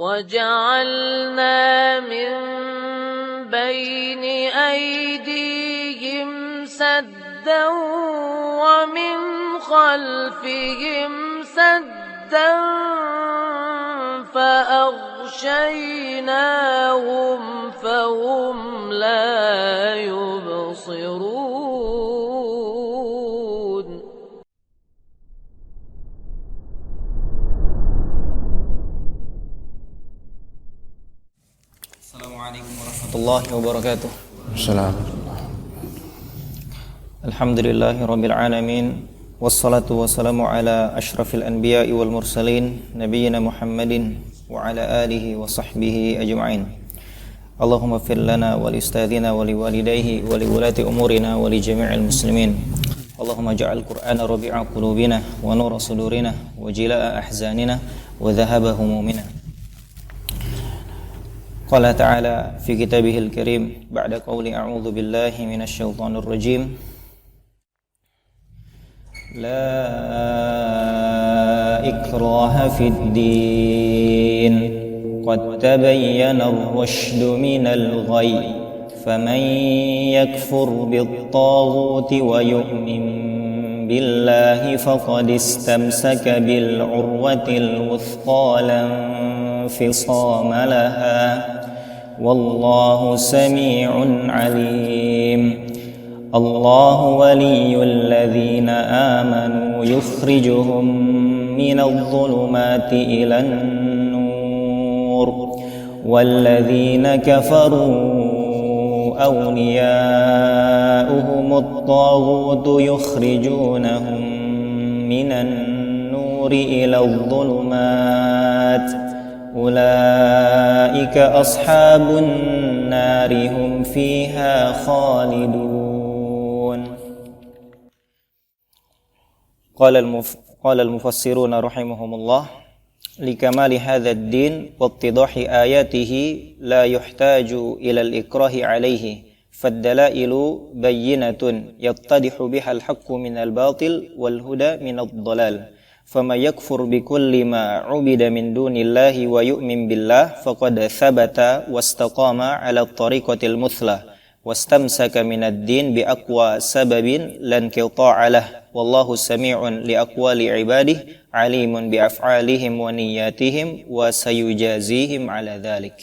وجعلنا من بين أيديهم سدا ومن خلفهم سدا فأغشيناهم فهم لا يبصرون. Assalamualaikum warahmatullahi wabarakatuh. Assalamualaikum. Alhamdulillahirabbil alamin wassalatu wassalamu ala asyrafil anbiya'i wal mursalin nabiyyina Muhammadin wa ala alihi wa sahbihi ajma'in. Allahumma ighfir lana wa li ustadzina wa li walidayhi wa li wulati umurina wa li jami'il muslimin. Allahumma ja'al Qur'ana rabi'a qulubina wa nura sudurina wa jilaa ahzanina wa dhahaba humumina. Qala ta'ala fi kitabihil karim ba'da qawli a'udzu billahi minasy syaithanir rajim. La ikraha fid din qad tabayyana ar-rusydu minal ghayy faman yakfur bit-taghuti wa yu'min billahi faqad istamsaka bil 'urwatil wuthqa lan fisama laha wallahu sami'un 'alim. Allahu waliyyul ladzina amanu yukhrijuhum minadh dhulumati ilan nur walladzina kafaru awliya'uhumut taghutu yukhrijunahum minan nuri iladh dhulumat ulaika ashabun nari hum fiha khalidun. Qala al-mufassiruna rahimahumullah likamali hadha ad-din wattidahi ayatihi la yuhtaju ila al-ikrahi alayhi fad-dalailu bayyinatun yattadihu biha al-haqqu min al-batil wal-huda min ad-dhalal. فَمَا يَكْفُرْ بِكُلِّ مَا عُبِدَ مِنْ دُونِ اللَّهِ وَيُؤْمِنْ بِاللَّهِ فَقَدْ ثَبَتَ وَاسْتَقَامَ عَلَى الطَّرِيقَةِ الْمُثْلَى وَاسْتَمْسَكَ مِنَ الدِّينِ بِأَقْوَى سَبَبٍ لَا انْقِطَاعَ لَهُ وَاللَّهُ سَمِيعٌ لِأَقْوَالِ عِبَادِهِ عَلِيمٌ بِأَفْعَالِهِمْ وَنِيَّاتِهِمْ وَسَيُجَازِيهِمْ عَلَى ذَلِكَ.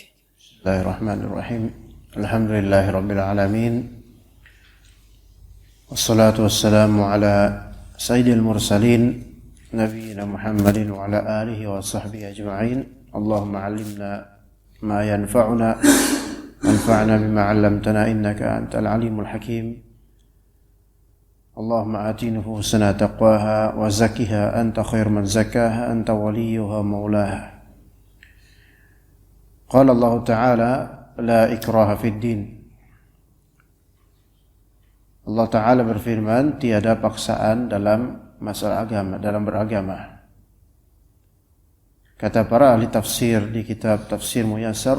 Bismillahirrahmanirrahim. Alhamdulillahirabbil alamin. Wassalatu wassalamu ala sayyidil mursalin Nabiyyina Muhammadin wa ala alihi wa sahbihi ajma'in. Allahumma 'allimna ma yanfa'una wanfa'na bima 'allamtana innaka antal alimul hakim. Allahumma ati nufusana taqwaha wa zakkiha anta khair man zakkaha anta waliyuha maulaha. Qala Allah Ta'ala la ikraha fid din. Allah Ta'ala berfirman tiada paksaan dalam masalah agama, dalam beragama. Kata para ahli tafsir di kitab Tafsir Muyassar,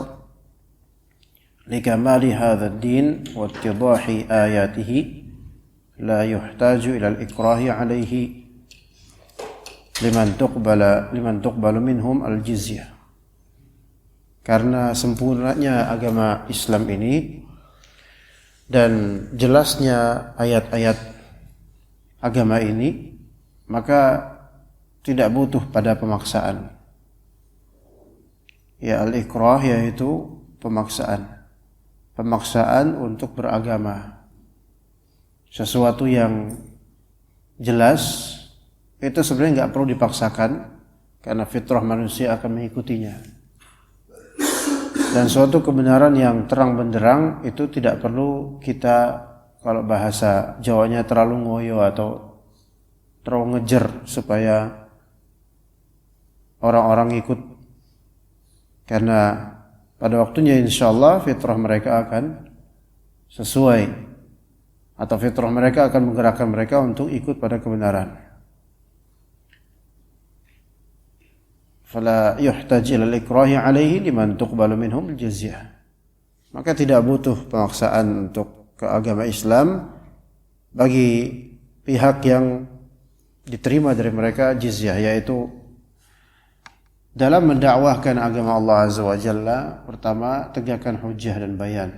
likamali hadha ad-din wa ittidahi ayatihi la yuhtaju ila al-ikrahi alayhi liman tuqbalu minhum al-jizyah. Karena sempurnanya agama Islam ini dan jelasnya ayat-ayat agama ini, maka tidak butuh pada pemaksaan. Ya, al-ikrah yaitu pemaksaan. Pemaksaan untuk beragama. Sesuatu yang jelas itu sebenarnya nggak perlu dipaksakan karena fitrah manusia akan mengikutinya. Dan suatu kebenaran yang terang benderang itu tidak perlu kita, kalau bahasa Jawanya, terlalu ngoyo atau terlalu ngejar supaya orang-orang ikut, karena pada waktunya insyaallah fitrah mereka akan sesuai atau fitrah mereka akan menggerakkan mereka untuk ikut pada kebenaran. Fala yuhtaj ila al-ikrahi alaihi liman tuqbalu minhum al-jizyah. Maka tidak butuh pemaksaan untuk ke agama Islam bagi pihak yang diterima dari mereka jizyah, yaitu dalam mendakwahkan agama Allah Azza wa Jalla, pertama tegakkan hujjah dan bayan,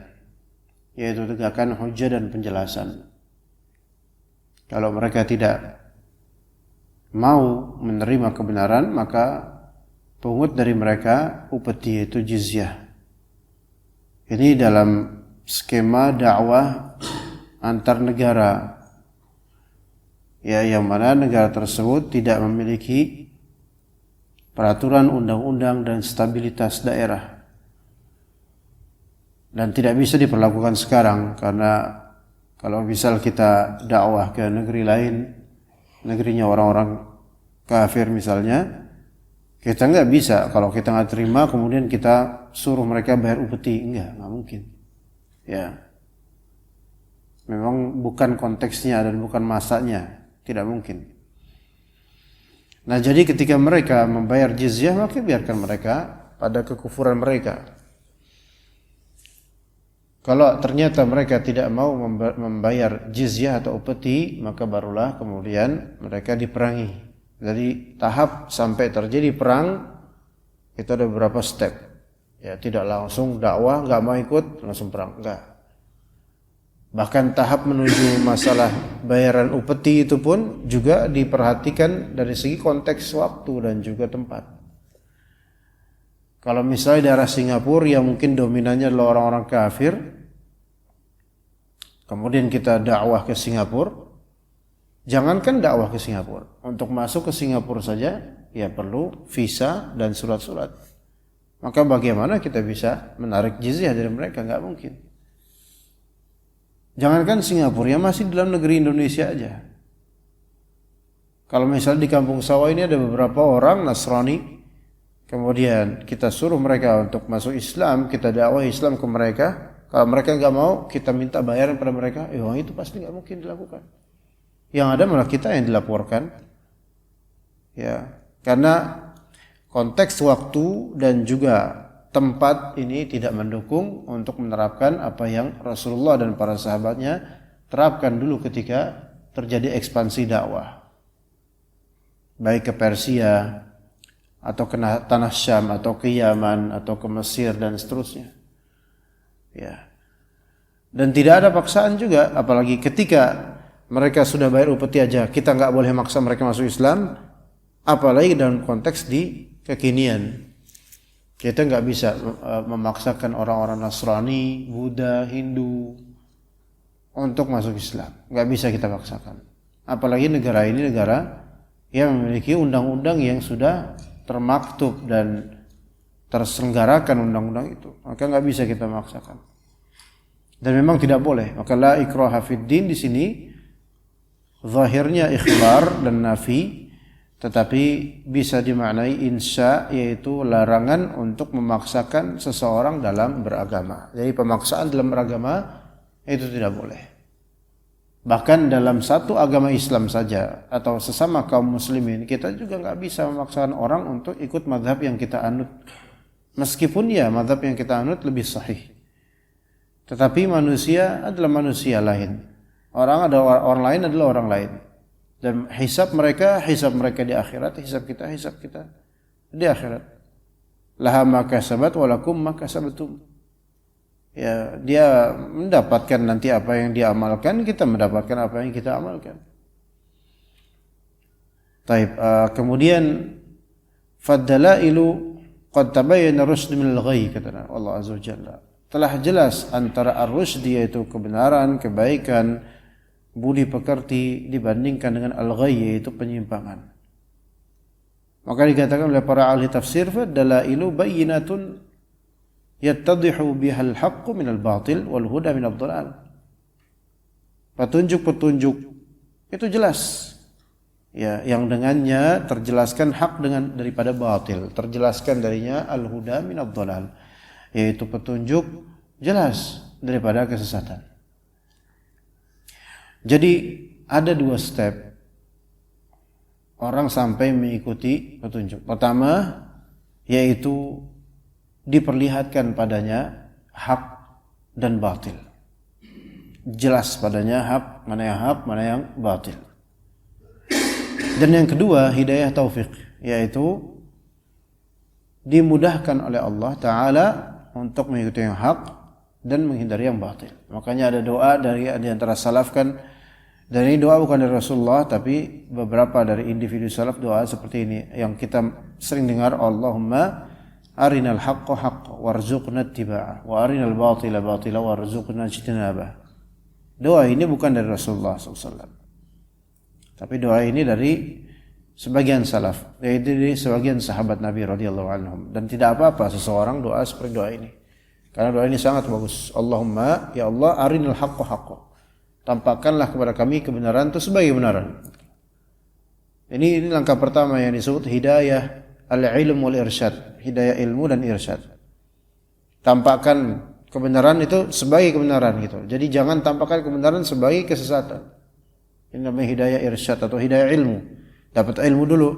yaitu tegakkan hujjah dan penjelasan. Kalau mereka tidak mau menerima kebenaran, maka pungut dari mereka upeti, yaitu jizyah. Ini dalam skema dakwah antar negara, ya, yang mana negara tersebut tidak memiliki peraturan undang-undang dan stabilitas daerah, dan tidak bisa diperlakukan sekarang. Karena kalau misal kita dakwah ke negeri lain, negerinya orang-orang kafir misalnya, kita nggak bisa, kalau kita nggak terima kemudian kita suruh mereka bayar upeti, nggak mungkin. Ya, memang bukan konteksnya dan bukan masanya, tidak mungkin. Nah, jadi ketika mereka membayar jizyah, maka biarkan mereka pada kekufuran mereka. Kalau ternyata mereka tidak mau membayar jizyah atau upeti, maka barulah kemudian mereka diperangi. Jadi tahap sampai terjadi perang itu ada beberapa step. Ya, tidak langsung dakwah, nggak mau ikut langsung perang, enggak. Bahkan tahap menuju masalah bayaran upeti itu pun juga diperhatikan dari segi konteks waktu dan juga tempat. Kalau misalnya daerah Singapura yang mungkin dominannya adalah orang-orang kafir, kemudian kita dakwah ke Singapura, jangankan dakwah ke Singapura, untuk masuk ke Singapura saja ya perlu visa dan surat-surat. Maka bagaimana kita bisa menarik jizyah dari mereka? Nggak mungkin. Jangankan Singapura, yang masih dalam negeri Indonesia aja. Kalau misalnya di Kampung Sawah ini ada beberapa orang Nasrani, kemudian kita suruh mereka untuk masuk Islam, kita dakwah Islam ke mereka. Kalau mereka nggak mau, kita minta bayaran pada mereka. Itu pasti nggak mungkin dilakukan. Yang ada malah kita yang dilaporkan. Ya, karena konteks waktu dan juga tempat ini tidak mendukung untuk menerapkan apa yang Rasulullah dan para sahabatnya terapkan dulu ketika terjadi ekspansi dakwah, baik ke Persia atau ke tanah Syam atau ke Yaman atau ke Mesir dan seterusnya. Ya. Dan tidak ada paksaan juga, apalagi ketika mereka sudah bayar upeti aja, kita nggak boleh maksa mereka masuk Islam, apalagi dalam konteks di kekinian. Kita nggak bisa memaksakan orang-orang Nasrani, Buddha, Hindu untuk masuk Islam. Nggak bisa kita paksakan. Apalagi negara ini negara yang memiliki undang-undang yang sudah termaktub dan terselenggarakan undang-undang itu. Maka nggak bisa kita maksakan. Dan memang tidak boleh. Maka la ikraha fid din di sini zahirnya ikhbar dan nafi, tetapi bisa dimaknai insya, yaitu larangan untuk memaksakan seseorang dalam beragama. Jadi pemaksaan dalam beragama itu tidak boleh. Bahkan dalam satu agama Islam saja atau sesama kaum muslimin, kita juga nggak bisa memaksakan orang untuk ikut mazhab yang kita anut. Meskipun ya mazhab yang kita anut lebih sahih. Tetapi manusia adalah manusia lain. Orang lain adalah orang lain. Dan hisab mereka di akhirat, hisab kita di akhirat. Laha ma kasabat walakum ma kasabtum. Ya, dia mendapatkan nanti apa yang dia amalkan, kita mendapatkan apa yang kita amalkan. Taib. Kemudian fadalailu qad tabayyana rusyd min al-ghayy, kata Allah Azza wa Jalla. Telah jelas antara ar-rusyd yaitu kebenaran, kebaikan, budi pekerti dibandingkan dengan al-ghayy yaitu penyimpangan. Maka dikatakan oleh para ahli tafsir, dalailu bayyinatun yattadihu bihal haqqu minal batil wal huda minad dhalal. Petunjuk-petunjuk itu jelas. Ya, yang dengannya terjelaskan hak daripada batil, terjelaskan darinya al-huda minad dhalal, yaitu petunjuk jelas daripada kesesatan. Jadi ada dua step orang sampai mengikuti petunjuk. Pertama, yaitu diperlihatkan padanya hak dan batil. Jelas padanya hak, mana yang batil. Dan yang kedua, hidayah taufik, yaitu dimudahkan oleh Allah Ta'ala untuk mengikuti yang hak dan menghindari yang batil. Makanya ada doa dari di antara salaf kan, dan ini doa bukan dari Rasulullah tapi beberapa dari individu salaf doa seperti ini yang kita sering dengar, Allahumma arinal haqqa haqqa warzuqna ittiba'ah wa arinal batila batila warzuqna ijtinabah. Doa ini bukan dari Rasulullah SAW, tapi doa ini dari sebagian salaf, yaitu dari sebagian sahabat Nabi radhiyallahu anhum. Dan tidak apa-apa seseorang doa seperti doa ini, karena doa ini sangat bagus. Allahumma, ya Allah, arinal haqqa haqqa, tampakkanlah kepada kami kebenaran itu sebagai kebenaran. Ini langkah pertama yang disebut hidayah al-ilm wal irsyad, hidayah ilmu dan irsyad. Tampakkan kebenaran itu sebagai kebenaran gitu. Jadi jangan tampakkan kebenaran sebagai kesesatan. Ini namanya hidayah irsyad atau hidayah ilmu. Dapat ilmu dulu.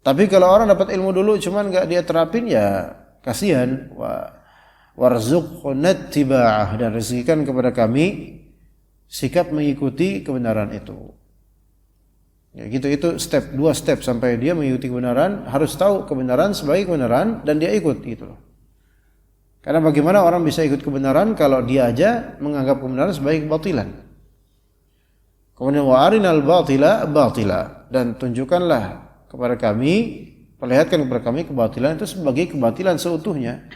Tapi kalau orang dapat ilmu dulu cuman enggak dia terapin, ya kasihan. Warzuqna ittiba'ah, dan rezekikan kepada kami sikap mengikuti kebenaran itu. Ya gitu, itu dua step sampai dia mengikuti kebenaran, harus tahu kebenaran sebagai kebenaran dan dia ikut gitu loh. Karena bagaimana orang bisa ikut kebenaran kalau dia aja menganggap kebenaran sebagai kebatilan. Kemudian wa arinal batila batila, dan tunjukkanlah kepada kami, perlihatkan kepada kami kebatilan itu sebagai kebatilan seutuhnya.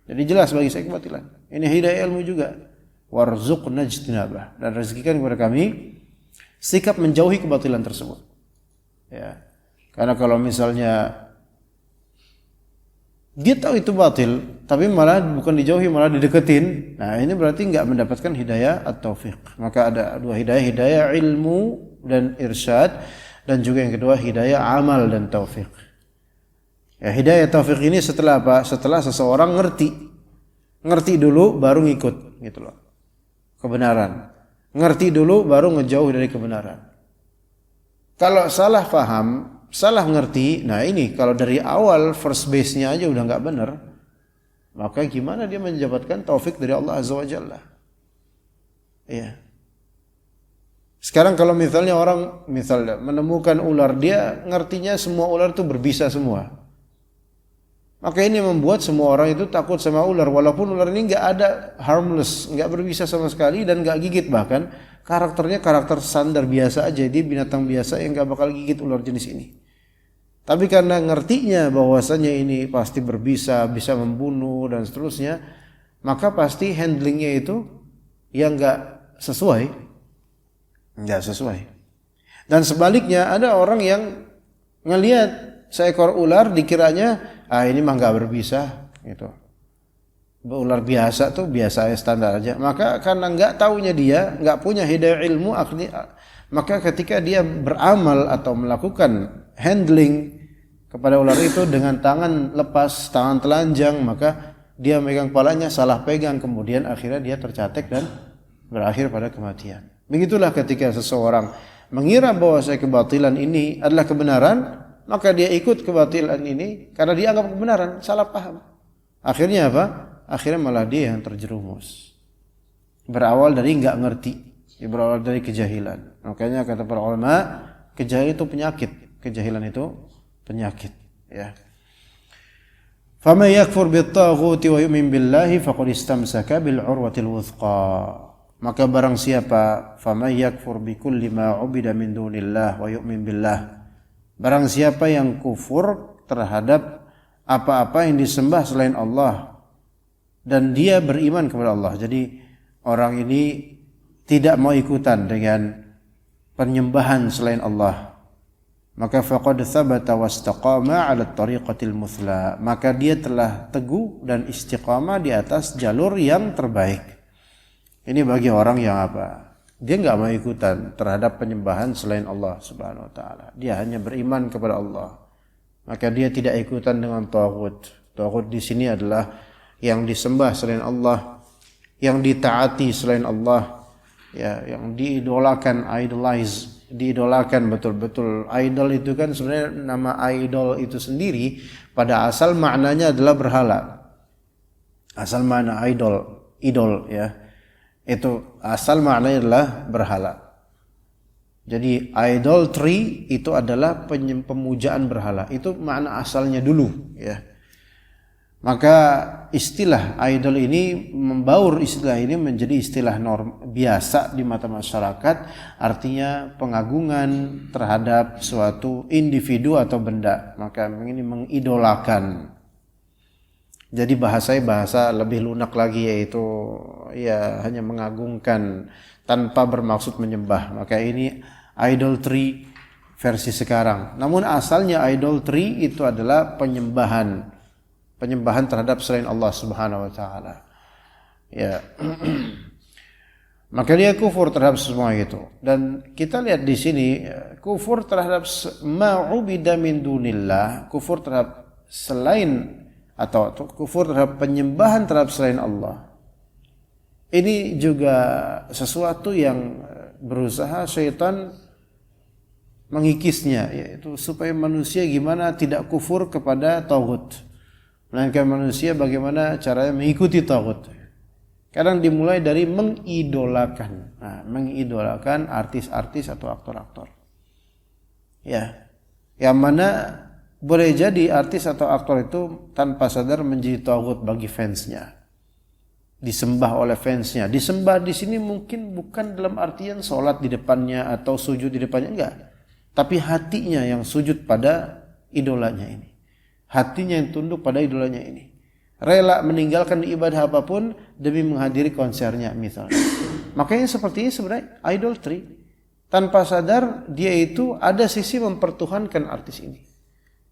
Jadi jelas bagi saya kebatilan. Ini hidayah ilmu juga. Warzuqna ijtinabah, dan rezekikan kepada kami sikap menjauhi kebatilan tersebut. Ya. Karena kalau misalnya dia tahu itu batil, tapi malah bukan dijauhi, malah dideketin. Nah, ini berarti enggak mendapatkan hidayah at-taufiq. Maka ada dua hidayah, hidayah ilmu dan irsyad, dan juga yang kedua hidayah amal dan taufiq. Ya, hidayah taufiq ini setelah apa? Setelah seseorang ngerti dulu baru ngikut, gitu loh. Kebenaran. Ngerti dulu baru ngejauh dari kebenaran. Kalau salah paham, salah ngerti, nah ini kalau dari awal first base-nya aja udah enggak benar, maka gimana dia mendapatkan taufik dari Allah Azza wa Jalla? Iya. Sekarang kalau misalnya orang menemukan ular, dia ngertinya semua ular itu berbisa semua. Maka ini membuat semua orang itu takut sama ular, walaupun ular ini enggak ada harmless, enggak berbisa sama sekali dan enggak gigit, bahkan karakternya karakter standar biasa aja, dia binatang biasa yang enggak bakal gigit ular jenis ini. Tapi karena ngertinya bahwasanya ini pasti berbisa, bisa membunuh dan seterusnya, maka pasti handlingnya itu yang enggak sesuai. Dan sebaliknya ada orang yang ngelihat seekor ular dikiranya ini mah enggak berbisa gitu. Ular biasa tuh biasa standar aja. Maka karena enggak taunya dia, enggak punya hidayah ilmu, maka ketika dia beramal atau melakukan handling kepada ular itu dengan tangan lepas, tangan telanjang, maka dia megang kepalanya salah pegang, kemudian akhirnya dia tercatek dan berakhir pada kematian. Begitulah ketika seseorang mengira bahwa kebatilan ini adalah kebenaran, maka dia ikut kebatilan ini karena dia anggap kebenaran, salah paham. Akhirnya apa? Akhirnya malah dia yang terjerumus. Berawal dari enggak ngerti, berawal dari kejahilan. Makanya kata para ulama, kejahilan itu penyakit. Kejahilan itu penyakit, ya. Faman yakfur bit-taghuti wa yu'min billahi faqad istamsaka bil 'urwatil wuthqa. Maka barang siapa faman yakfur bi kulli ma 'ubida min dunillah wa yu'min billah. Barang siapa yang kufur terhadap apa-apa yang disembah selain Allah dan dia beriman kepada Allah. Jadi orang ini tidak mau ikutan dengan penyembahan selain Allah. Maka faqad thabata wastaqama 'ala at-tariqatil muthla. Maka dia telah teguh dan istiqamah di atas jalur yang terbaik. Ini bagi orang yang apa? Dia enggak mau ikutan terhadap penyembahan selain Allah Subhanahu wa taala. Dia hanya beriman kepada Allah. Maka dia tidak ikutan dengan taghut. Taghut di sini adalah yang disembah selain Allah, yang ditaati selain Allah, ya, yang diidolakan, diidolakan betul-betul. Idol itu kan sebenarnya nama idol itu sendiri pada asal maknanya adalah berhala. Asal makna idol ya. Itu asal maknanya adalah berhala. Jadi idolatry itu adalah pemujaan berhala. Itu makna asalnya dulu ya. Maka istilah idol ini membaur istilah ini menjadi istilah biasa di mata masyarakat, artinya pengagungan terhadap suatu individu atau benda. Maka ini mengidolakan. Jadi bahasanya bahasa lebih lunak lagi, yaitu ya hanya mengagungkan tanpa bermaksud menyembah. Maka ini idolatry versi sekarang. Namun asalnya idolatry itu adalah penyembahan terhadap selain Allah Subhanahu wa taala. Ya. Maka dia kufur terhadap semua itu. Dan kita lihat di sini kufur terhadap ma'ubida min dunillah, kufur terhadap selain atau kufur terhadap penyembahan terhadap selain Allah. Ini juga sesuatu yang berusaha syaitan mengikisnya, yaitu supaya manusia gimana tidak kufur kepada taghut, melainkan manusia bagaimana caranya mengikuti taghut. Kadang dimulai dari mengidolakan, mengidolakan artis-artis atau aktor-aktor. Ya, yang mana boleh jadi artis atau aktor itu tanpa sadar menjadi taghut bagi fansnya, disembah oleh fansnya. Disembah di sini mungkin bukan dalam artian sholat di depannya atau sujud di depannya, enggak, tapi hatinya yang sujud pada idolanya ini, hatinya yang tunduk pada idolanya ini, rela meninggalkan ibadah apapun demi menghadiri konsernya misalnya. Makanya seperti ini sebenarnya idolatry. Tanpa sadar dia itu ada sisi mempertuhankan artis ini.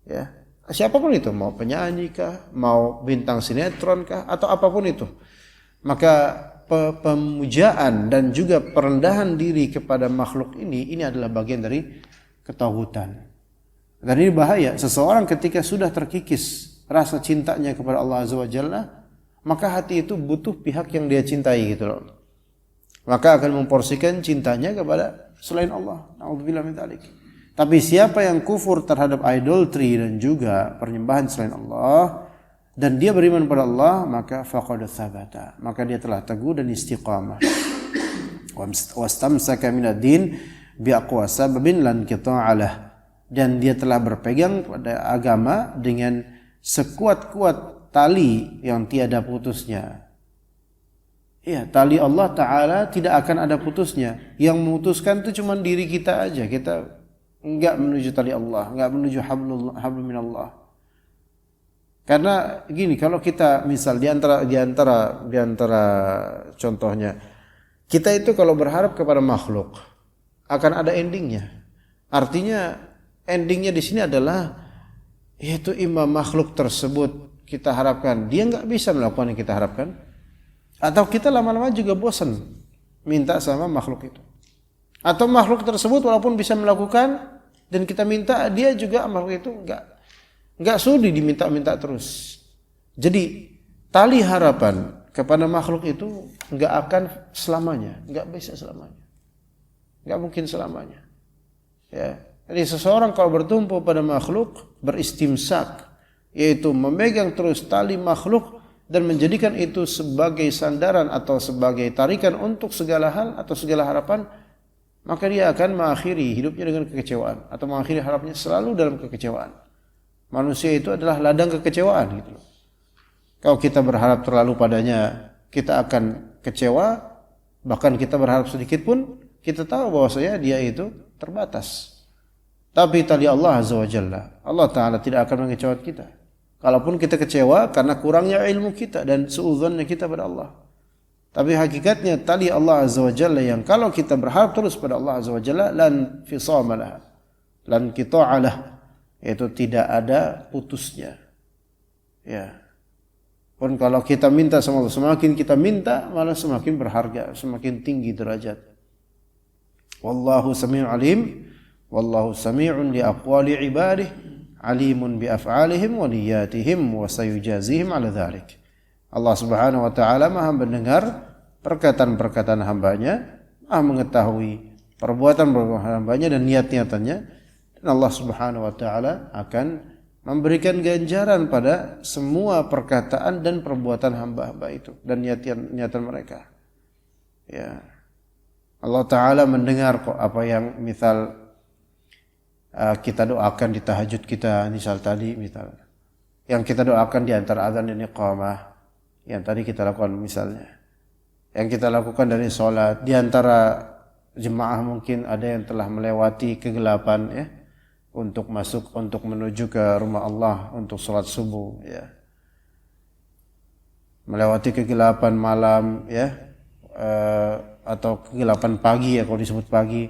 Ya, siapapun itu, mau penyanyi kah, mau bintang sinetron kah, atau apapun itu. Maka pemujaan dan juga perendahan diri kepada makhluk ini adalah bagian dari ketauhidan. Dan ini bahaya. Seseorang ketika sudah terkikis rasa cintanya kepada Allah Azza wa Jalla, maka hati itu butuh pihak yang dia cintai gitu loh. Maka akan memporsikan cintanya kepada selain Allah. Na'udzubillah min dzalik. Tapi siapa yang kufur terhadap idolatry dan juga penyembahan selain Allah dan dia beriman pada Allah, maka faqad tsabata, maka dia telah teguh dan istiqamah. Wastamsaka minad-din biaqwa sababin lan qita'alah, dan dia telah berpegang pada agama dengan sekuat-kuat tali yang tiada putusnya. Ya, tali Allah Ta'ala tidak akan ada putusnya. Yang memutuskan itu cuma diri kita aja. Kita enggak menuju tali Allah, enggak menuju hablum minallah. Karena gini, kalau kita misal di antara contohnya, kita itu kalau berharap kepada makhluk akan ada endingnya. Artinya endingnya di sini adalah yaitu imam makhluk tersebut kita harapkan dia enggak bisa melakukan yang kita harapkan, atau kita lama-lama juga bosan minta sama makhluk itu. Atau makhluk tersebut walaupun bisa melakukan dan kita minta, dia juga makhluk itu enggak sudi diminta-minta terus. Jadi tali harapan kepada makhluk itu enggak akan selamanya, enggak bisa selamanya. Enggak mungkin selamanya. Ya. Jadi seseorang kalau bertumpu pada makhluk, beristimsak, yaitu memegang terus tali makhluk dan menjadikan itu sebagai sandaran atau sebagai tarikan untuk segala hal atau segala harapan, maka dia akan mengakhiri hidupnya dengan kekecewaan atau mengakhiri harapannya selalu dalam kekecewaan. Manusia itu adalah ladang kekecewaan gitu loh. Kalau kita berharap terlalu padanya, kita akan kecewa. Bahkan kita berharap sedikit pun, kita tahu bahwasanya dia itu terbatas. Tapi tali Allah Azza wa Jalla, Allah Ta'ala tidak akan mengecewakan kita. Kalaupun kita kecewa karena kurangnya ilmu kita dan suudzonnya kita pada Allah. Tapi hakikatnya tali Allah Azza wa Jalla yang kalau kita berharap terus pada Allah Azza wa Jalla, lan fisamalah, lan qita'alah, yaitu tidak ada putusnya. Ya. Pun kalau kita minta sama Allah, semakin kita minta malah semakin berharga, semakin tinggi derajat. Wallahu sami'un alim, wallahu sami'un li aqwali ibadih, alimun bi af'alihim wa niyatihim wa sayujazihim ala dzalik. Allah Subhanahu wa taala Maha mendengar perkataan-perkataan hambanya, Maha mengetahui perbuatan-perbuatan hambanya dan niat-niatannya, dan Allah Subhanahu wa taala akan memberikan ganjaran pada semua perkataan dan perbuatan hamba-hamba itu dan niatan mereka. Ya. Allah taala mendengar kok apa yang misal kita doakan di tahajud kita, misal tadi misal yang kita doakan di antara azan dan iqamah, yang tadi kita lakukan misalnya, yang kita lakukan dari sholat, di antara jemaah mungkin ada yang telah melewati kegelapan ya, untuk menuju ke rumah Allah untuk sholat subuh ya, melewati kegelapan malam ya, atau kegelapan pagi ya kalau disebut pagi,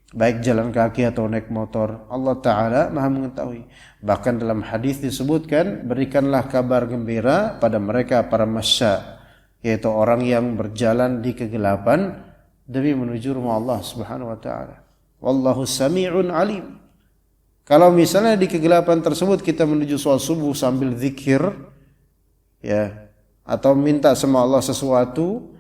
baik jalan kaki atau naik motor. Allah Ta'ala Maha mengetahui. Bahkan dalam hadis disebutkan, berikanlah kabar gembira pada mereka para masya, yaitu orang yang berjalan di kegelapan demi menuju rumah Allah Subhanahu wa Ta'ala. Wallahu sami'un alim. Kalau misalnya di kegelapan tersebut kita menuju sholat subuh sambil zikir ya, atau minta sama Allah sesuatu,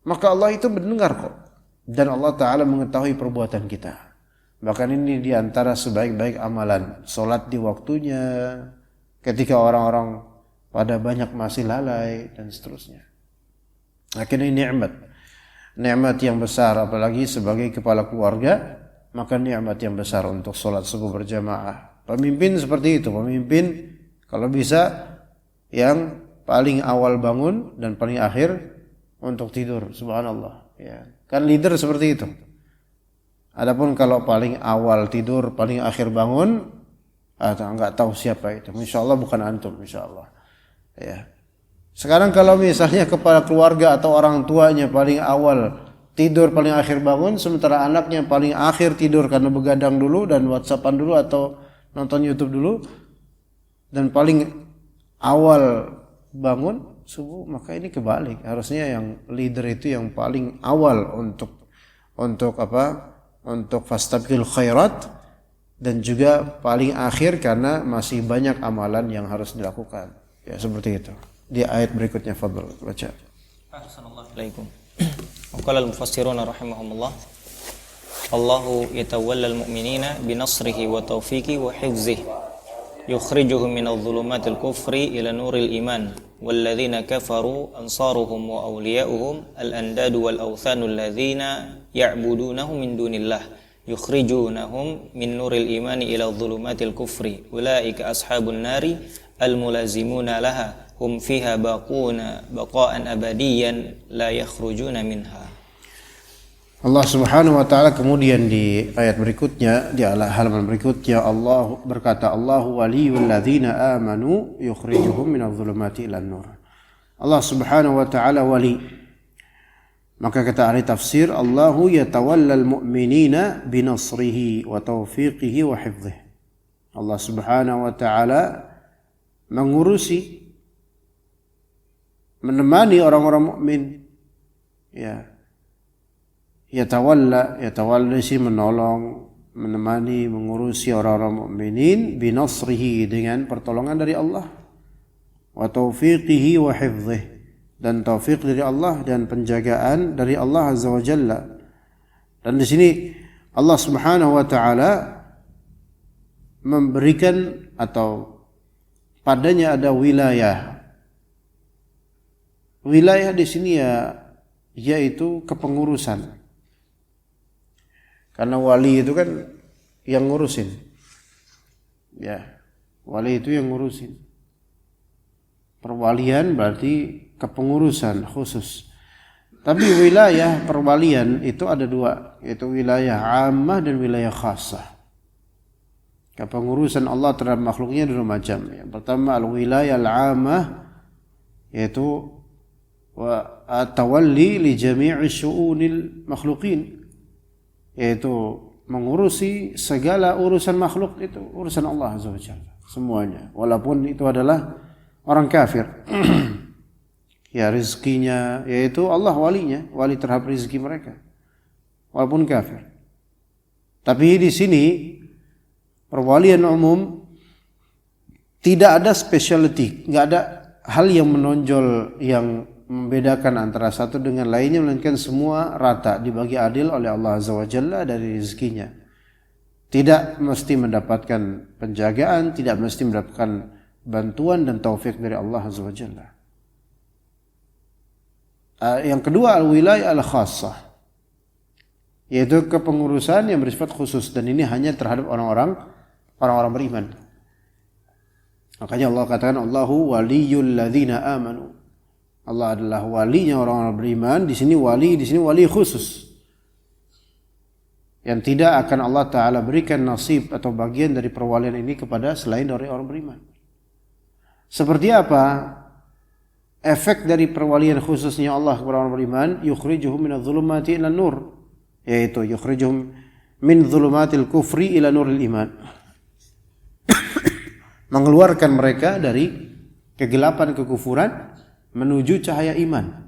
maka Allah itu mendengar kok. Dan Allah Ta'ala mengetahui perbuatan kita. Bahkan ini diantara sebaik-baik amalan, sholat di waktunya, ketika orang-orang pada banyak masih lalai, dan seterusnya. Akhirnya ini nikmat yang besar, apalagi sebagai kepala keluarga, maka nikmat yang besar untuk sholat subuh berjamaah. Pemimpin seperti itu, pemimpin kalau bisa yang paling awal bangun dan paling akhir untuk tidur, subhanallah ya. Kan leader seperti itu. Adapun kalau paling awal tidur, paling akhir bangun, atau enggak tahu siapa itu. Insyaallah bukan antum, insyaallah. Ya. Sekarang kalau misalnya kepala keluarga atau orang tuanya paling awal tidur, paling akhir bangun, sementara anaknya paling akhir tidur karena begadang dulu dan WhatsAppan dulu atau nonton YouTube dulu, dan paling awal bangun subuh, maka ini kebalik. Harusnya yang leader itu yang paling awal untuk fastabiqul khairat, dan juga paling akhir karena masih banyak amalan yang harus dilakukan. Ya seperti itu. Di ayat berikutnya fadhal baca. Assalamualaikum. Qala al-mufassiruna rahimahumullah, Allahu yatawallal mu'minina binasrihi wa taufiqi wa hifzihi yukhrijuhum minadh dhulumatil kufri ila nuril iman walladzina kafaru ansaruhum wa awliya'uhum al-andadu wal awthanu alladzina ya'budunahum min dunillah yukhrijunahum min nuril imani ila dhulumatil kufri ulaika ashabun nari al-mulazimuna laha hum fiha baquna baqa'an abadiyan la yakhrujuna minha. Allah Subhanahu wa Ta'ala kemudian di ayat berikutnya, di halaman berikutnya, Allah berkata, Allahu waliyul ladzina amanu yukhrijuhum minadh dhulumati ilan nur. Allah Subhanahu wa Ta'ala wali. Maka kata ahli tafsir, Allahu yatawallal mu'minina binasrihi wa taufiqihi wa hifdhihi. Allah Subhanahu wa Ta'ala mengurusi, menemani orang-orang mukmin. Ya. Yatawalla si menolong, menemani, mengurusi orang-orang mukminin binasrihi dengan pertolongan dari Allah, wa taufiqihi wa hifdhihi, dan taufik dari Allah dan penjagaan dari Allah Azza wa Jalla. Dan di sini Allah Subhanahu wa Ta'ala memberikan atau padanya ada wilayah. Wilayah di sini yaitu kepengurusan. Karena wali itu kan yang ngurusin. Ya, wali itu yang ngurusin. Perwalian berarti kepengurusan khusus. Tapi wilayah perwalian itu ada dua, yaitu wilayah ammah dan wilayah khassah. Kepengurusan Allah terhadap makhluknya dua macam. Yang pertama al-wilayah al-ammah, yaitu wa at-tawalli li jami'i syu'unil makhluqin, yaitu mengurusi segala urusan makhluk, itu urusan Allah Azza wa Jalla semuanya, walaupun itu adalah orang kafir. Ya, rizkinya, yaitu Allah walinya, wali terhadap rizki mereka walaupun kafir. Tapi di sini perwalian umum tidak ada specialty, enggak ada hal yang menonjol yang membedakan antara satu dengan lainnya, melainkan semua rata dibagi adil oleh Allah Azza wa Jalla dari rezekinya. Tidak mesti mendapatkan penjagaan, tidak mesti mendapatkan bantuan dan taufik dari Allah Azza wa Jalla. Yang kedua al-wilayah al-khassah, yaitu kepengurusan yang bersifat khusus, dan ini hanya terhadap orang-orang beriman. Makanya Allah katakan Allahu waliyul ladzina amanu. Allah adalah walinya orang-orang beriman. Di sini wali khusus. Yang tidak akan Allah Ta'ala berikan nasib atau bagian dari perwalian ini kepada selain dari orang beriman. Seperti apa efek dari perwalian khususnya Allah kepada orang beriman? Yukhrijuhum minadh dhulumati ila nur, yaitu yukhrijuhum min dhulumatil kufri ila nuril iman. Mengeluarkan mereka dari kegelapan kekufuran menuju cahaya iman.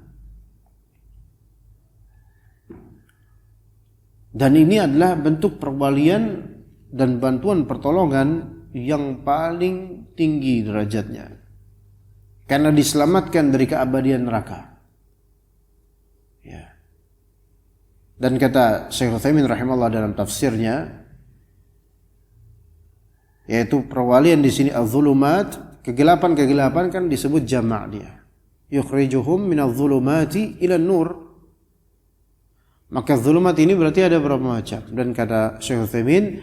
Dan ini adalah bentuk perwalian dan bantuan pertolongan yang paling tinggi derajatnya. Karena diselamatkan dari keabadian neraka. Ya. Dan kata Syekh Utsaimin rahimahullah dalam tafsirnya, yaitu perwalian di sini az-zulumat, kegelapan-kegelapan kan disebut jamak dia. Yukhrijuhum minadh-dhulumati ila nur. Maka zulumat ini berarti ada berapa macam. Dan kata Syekh Utsaimin,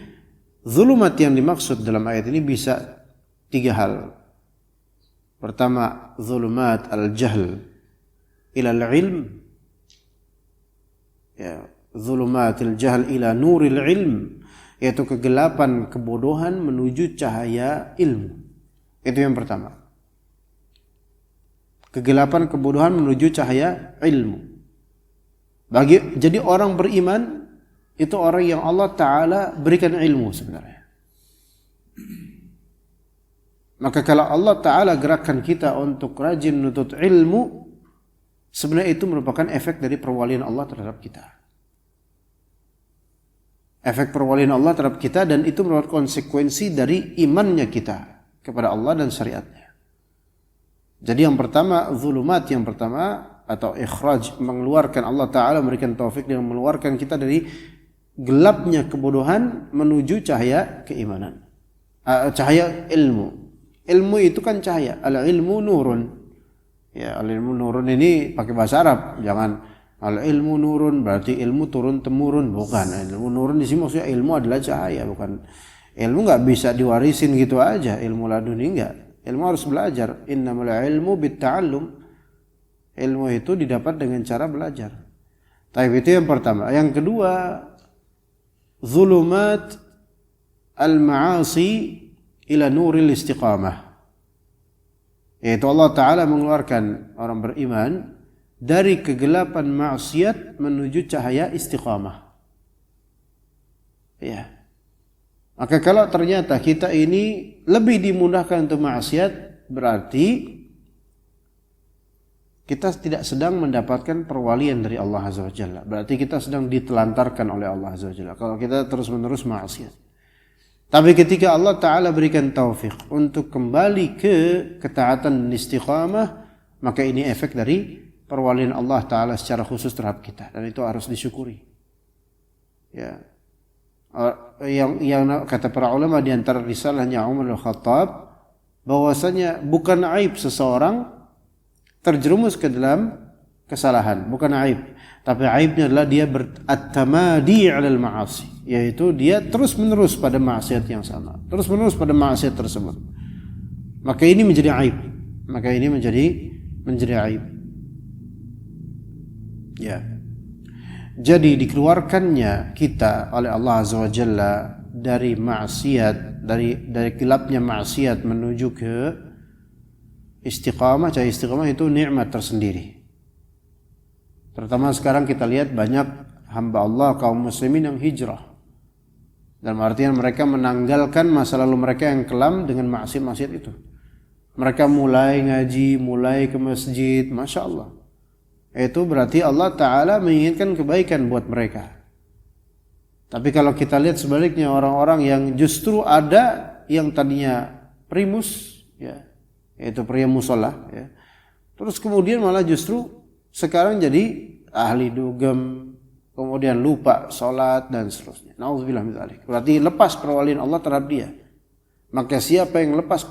zulumat yang dimaksud dalam ayat ini bisa 3 hal. Pertama, zulumat al-jahl ila al-ilm. Ya, zulumat al-jahl ila nuril ilm, yaitu kegelapan kebodohan menuju cahaya ilmu. Itu yang pertama. Kegelapan kebodohan menuju cahaya ilmu. Jadi orang beriman itu orang yang Allah Ta'ala berikan ilmu sebenarnya. Maka kalau Allah Ta'ala gerakkan kita untuk rajin menuntut ilmu, sebenarnya itu merupakan efek dari perwalian Allah terhadap kita. Efek perwalian Allah terhadap kita, dan itu merupakan konsekuensi dari imannya kita kepada Allah dan syariatnya. Jadi yang pertama, zulumat yang pertama, atau ikhraj, mengeluarkan, Allah Ta'ala memberikan taufik dengan mengeluarkan kita dari gelapnya kebodohan menuju cahaya keimanan, cahaya ilmu. Ilmu itu kan cahaya, al-ilmu nurun. Ya, al-ilmu nurun ini pakai bahasa Arab, jangan al-ilmu nurun berarti ilmu turun temurun, bukan. Ilmu nurun di sini maksudnya ilmu adalah cahaya, bukan. Ilmu enggak bisa diwarisin gitu aja, ilmu laduni enggak. Ilmu harus belajar. Innamal ilmu bitta'allum. Ilmu itu didapat dengan cara belajar. Tapi itu yang pertama. Yang kedua, zulumat al-ma'asi ila nuril istiqamah. Yaitu Allah Ta'ala mengeluarkan orang beriman dari kegelapan maksiat menuju cahaya istiqamah. Ya. Maka kalau ternyata kita ini lebih dimudahkan untuk maksiat, berarti kita tidak sedang mendapatkan perwalian dari Allah Azza wa Jalla. Berarti kita sedang ditelantarkan oleh Allah Azza wa Jalla kalau kita terus-menerus maksiat. Tapi ketika Allah Ta'ala berikan taufik untuk kembali ke ketaatan dan istiqamah, maka ini efek dari perwalian Allah Ta'ala secara khusus terhadap kita. Dan itu harus disyukuri. Ya. Yang kata para ulama di antara risalahnya Umar al-Khattab, bahwasanya bukan aib seseorang terjerumus ke dalam kesalahan, bukan aib. Tapi aibnya adalah dia at-tamadi 'alal ma'asi, yaitu dia terus-menerus pada maksiat yang sama, terus-menerus pada maksiat tersebut. Maka ini menjadi aib. Maka ini menjadi aib. Ya. Jadi dikeluarkannya kita oleh Allah Azza wa Jalla dari maksiat, dari gelapnya maksiat menuju ke istiqamah. Cahaya istiqamah itu nikmat tersendiri. Terutama sekarang kita lihat banyak hamba Allah kaum muslimin yang hijrah. Dalam artian mereka menanggalkan masa lalu mereka yang kelam dengan maksiat-maksiat itu. Mereka mulai ngaji, mulai ke masjid, Masya Allah. Itu berarti Allah Ta'ala menginginkan kebaikan buat mereka. Tapi kalau kita lihat sebaliknya, orang-orang yang justru ada yang tadinya primus, ya, yaitu pria musola, ya, terus kemudian malah justru sekarang jadi ahli dugem, kemudian lupa sholat dan seterusnya. Nauzubillah min dzalik. Berarti lepas perwalian Allah terhadap dia. Maka siapa yang lepas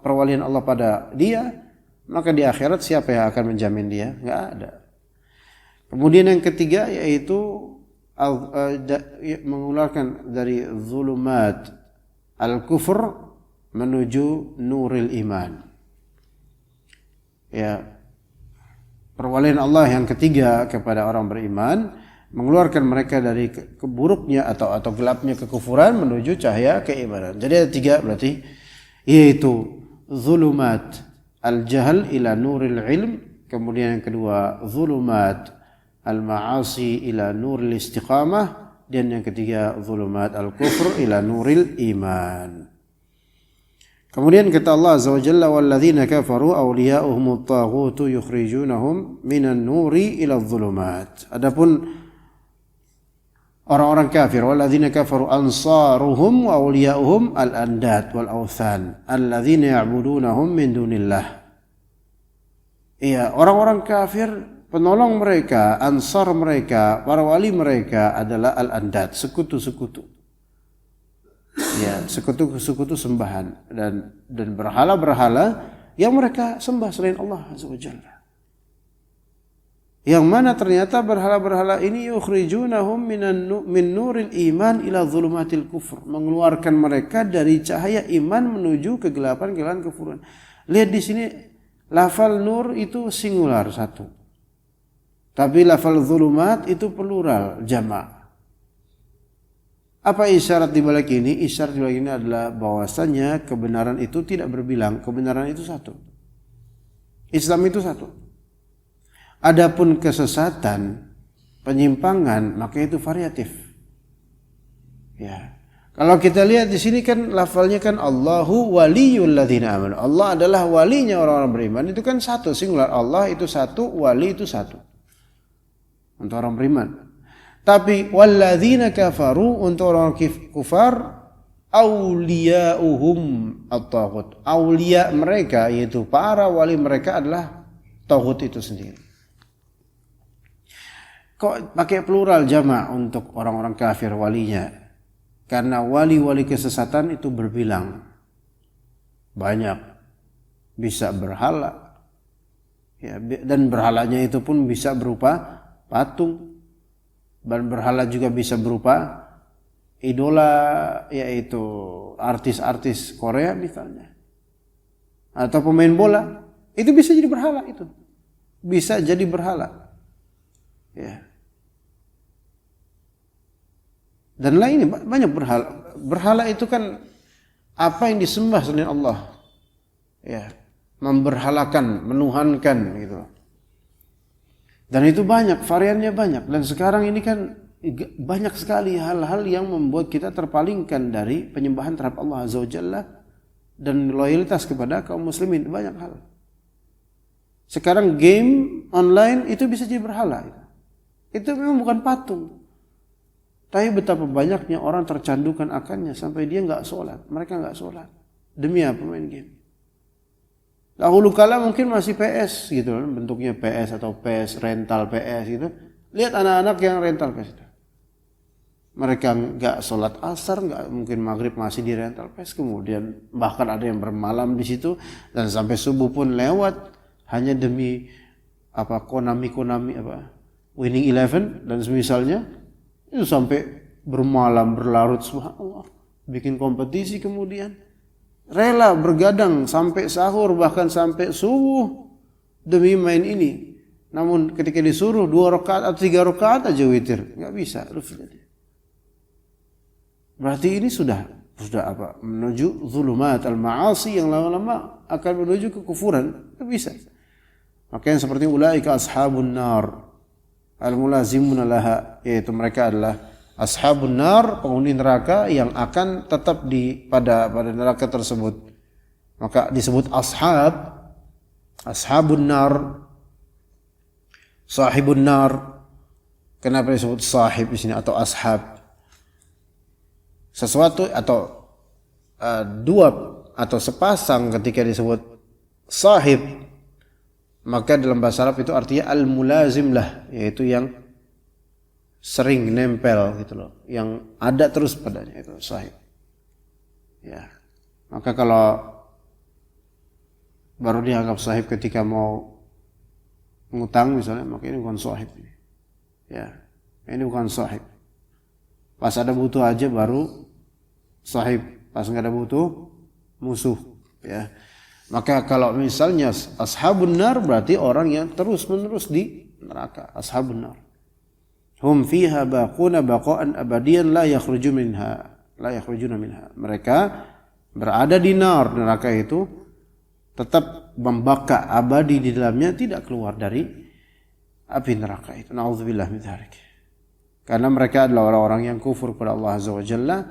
perwalian Allah pada dia, maka di akhirat siapa yang akan menjamin dia? Enggak ada. Kemudian yang ketiga yaitu mengeluarkan dari zulumat al-kufr menuju nuril iman. Ya, perwalian Allah yang ketiga kepada orang beriman, mengeluarkan mereka dari keburuknya atau gelapnya kekufuran menuju cahaya keimanan. Jadi ada 3 berarti, yaitu zulumat al-jahl ila nuril ilm, kemudian yang kedua zulumat al-ma'asi ila nuril istiqamah, dan yang ketiga zulumat al-kufr ila nuril iman. Kemudian kata Allah Azza wa Jalla, walladzina kafaru awliya'uhumut taghutu yukhrijunahum minan nuri ila adh-dhulumat. Adapun orang-orang kafir, walladzina kafaru ansaruhum wa awliya'uhum al-andad wal awthan alladzina ya'budunahum min dunillah. Iya, orang-orang kafir, penolong mereka, ansar mereka, para wali mereka adalah al-andad, sekutu-sekutu. Ya, sekutu-sekutu sembahan dan berhala-berhala yang mereka sembah selain Allah Azza wa Jalla. Yang mana ternyata berhala-berhala ini yukhrijunahum min nuril iman ila dhulumatil kufur, mengeluarkan mereka dari cahaya iman menuju kegelapan kufuran. Lihat di sini, lafal nur itu singular satu. Tapi lafal dhulumat itu plural, jamak. Apa isyarat di balik ini? Isyarat di balik ini adalah bahwasanya kebenaran itu tidak berbilang, kebenaran itu satu. Islam itu satu. Adapun kesesatan, penyimpangan, maka itu variatif. Ya. Kalau kita lihat di sini kan lafalnya kan Allahu waliyul ladzina amanu. Allah adalah walinya orang-orang beriman. Itu kan satu, singular. Allah itu satu, wali itu satu. Untuk orang beriman. Tapi walladzina kafaru, untuk orang kufar, auliya'uhum at-taghut. Aulia mereka, yaitu para wali mereka adalah taghut itu sendiri. Kok pakai plural jamak untuk orang-orang kafir walinya? Karena wali-wali kesesatan itu berbilang banyak, bisa berhala, ya, dan berhalanya itu pun bisa berupa patung. Dan berhala juga bisa berupa idola, yaitu artis-artis Korea misalnya, atau pemain bola. Itu bisa jadi berhala, itu bisa jadi berhala, ya. Dan lainnya banyak berhala. Berhala itu kan apa yang disembah selain Allah, ya, memberhalakan, menuhankan gitu. Dan itu banyak, variannya banyak. Dan sekarang ini kan banyak sekali hal-hal yang membuat kita terpalingkan dari penyembahan terhadap Allah Azza wa Jalla dan loyalitas kepada kaum muslimin. Banyak hal. Sekarang game online itu bisa jadi berhala. Itu memang bukan patung. Tapi betapa banyaknya orang tercandukan akannya sampai dia nggak sholat. Mereka nggak sholat. Demi apa? Main game. Dahulu kala mungkin masih PS gitu, bentuknya PS atau PS, rental PS gitu. Lihat anak-anak yang rental PS itu. Mereka nggak sholat asar, nggak mungkin maghrib masih di rental PS. Kemudian bahkan ada yang bermalam di situ dan sampai subuh pun lewat hanya demi apa Konami apa Winning Eleven dan semisalnya, itu sampai bermalam berlarut, subhanallah, bikin kompetisi, kemudian rela bergadang sampai sahur bahkan sampai subuh demi main ini. Namun ketika disuruh 2 rakaat atau 3 rakaat aja witir, nggak bisa. Berarti ini sudah apa? Menuju zulumat al-ma'asi yang lama-lama akan menuju kekufuran. Nggak bisa. Makanya seperti ulaika ashabun nar al-mulazimuna laha, yaitu mereka adalah ashabun nar, penghuni neraka yang akan tetap pada neraka tersebut. Maka disebut ashabun nar, sahibun nar. Kenapa disebut sahib di sini atau ashab? Sesuatu atau dua atau sepasang ketika disebut sahib, maka dalam bahasa Arab itu artinya al-mulazim lah, yaitu yang sering nempel gitu loh, yang ada terus padanya, itu sahib. Ya. Maka kalau baru dianggap sahib ketika mau ngutang misalnya, maka ini bukan sahib. Ya. Ini bukan sahib. Pas ada butuh aja baru sahib, pas enggak ada butuh musuh, ya. Maka kalau misalnya ashabun nar berarti orang yang terus-menerus di neraka, ashabun nar. Hum fiha baquna baqa'an abadiyan la yakhrujuna minha. Mereka berada di neraka itu tetap membaka abadi di dalamnya, tidak keluar dari api neraka itu. Nauzubillah min dzalik. Karena mereka adalah orang-orang yang kufur kepada Allah Azza wa Jalla,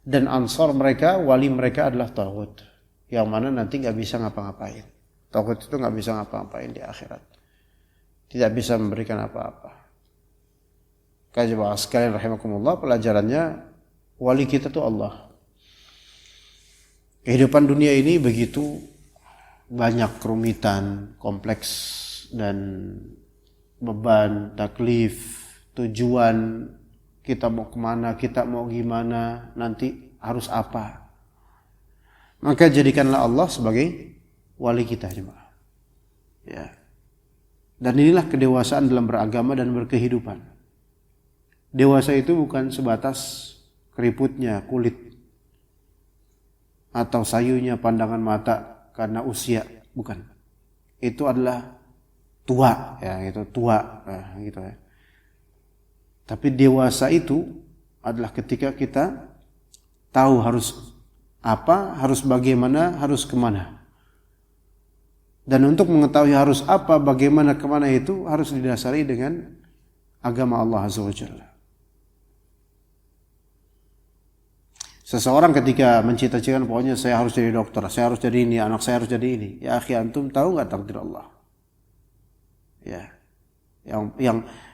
dan ansar mereka, wali mereka adalah taghut. Yang mana nanti nggak bisa ngapa-ngapain. Taghut itu nggak bisa ngapa-ngapain di akhirat, tidak bisa memberikan apa-apa. Jemaah sekalian rahimakumullah, pelajarannya wali kita itu Allah. Kehidupan dunia ini begitu banyak kerumitan, kompleks, dan beban, taklif, tujuan, kita mau kemana, kita mau gimana, nanti harus apa. Maka jadikanlah Allah sebagai wali kita, jemaah. Ya. Dan inilah kedewasaan dalam beragama dan berkehidupan. Dewasa itu bukan sebatas keriputnya, kulit, atau sayunya pandangan mata karena usia, bukan. Itu adalah tua, ya, itu tua, gitu ya. Tapi dewasa itu adalah ketika kita tahu harus apa, harus bagaimana, harus kemana. Dan untuk mengetahui harus apa, bagaimana, kemana itu harus didasari dengan agama Allah Azza wa Jalla. Seseorang ketika mencita-citakan pokoknya saya harus jadi dokter, saya harus jadi ini, anak saya harus jadi ini. Ya akhi, antum tahu enggak takdir Allah? Ya.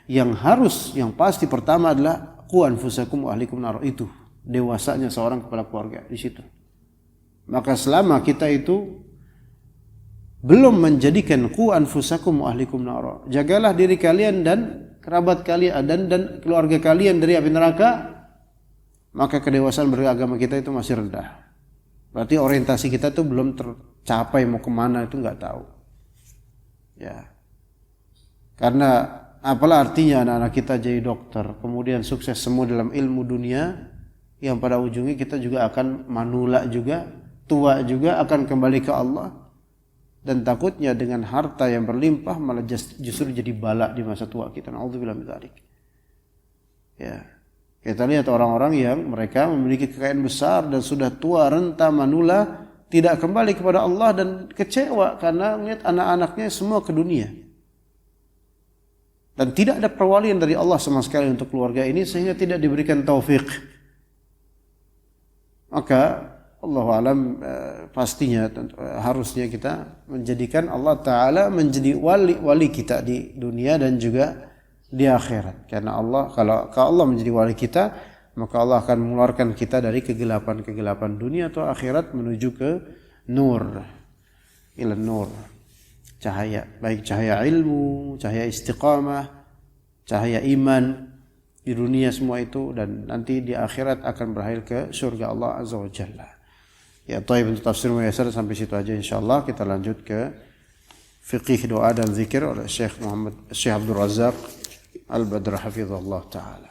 Yang harus, yang pasti pertama adalah qu anfusakum wa ahlikum nar. Itu dewasanya seorang kepala keluarga di situ. Maka selama kita itu belum menjadikan qu anfusakum wa ahlikum nar, jagalah diri kalian dan kerabat kalian dan keluarga kalian dari api neraka, maka kedewasaan beragama kita itu masih rendah. Berarti orientasi kita itu belum tercapai, mau kemana itu nggak tahu. Ya. Karena apalah artinya anak-anak kita jadi dokter, kemudian sukses semua dalam ilmu dunia, yang pada ujungnya kita juga akan manula juga, tua juga, akan kembali ke Allah. Dan takutnya dengan harta yang berlimpah malah justru jadi bala di masa tua kita. Nauzubillah min dzalik. Ya. Kita lihat orang-orang yang mereka memiliki kekayaan besar dan sudah tua, renta, manula, tidak kembali kepada Allah dan kecewa karena melihat anak-anaknya semua ke dunia. Dan tidak ada perwalian dari Allah sama sekali untuk keluarga ini sehingga tidak diberikan taufik. Maka Allah alam pastinya harusnya kita menjadikan Allah Ta'ala menjadi wali kita di dunia dan juga di akhirat. Karena Allah, kalau Allah menjadi wali kita, maka Allah akan mengeluarkan kita dari kegelapan dunia atau akhirat menuju ke nur, ila nur, cahaya, baik cahaya ilmu, cahaya istiqamah, cahaya iman di dunia semua itu, dan nanti di akhirat akan berakhir ke surga Allah Azza wa Jalla. Ya, thayyib, untuk tafsir Muyassar sampai situ aja insyaallah. Kita lanjut ke fiqih doa dan zikir oleh Syekh Abdul Razak Al-Badr hafizahullah taala.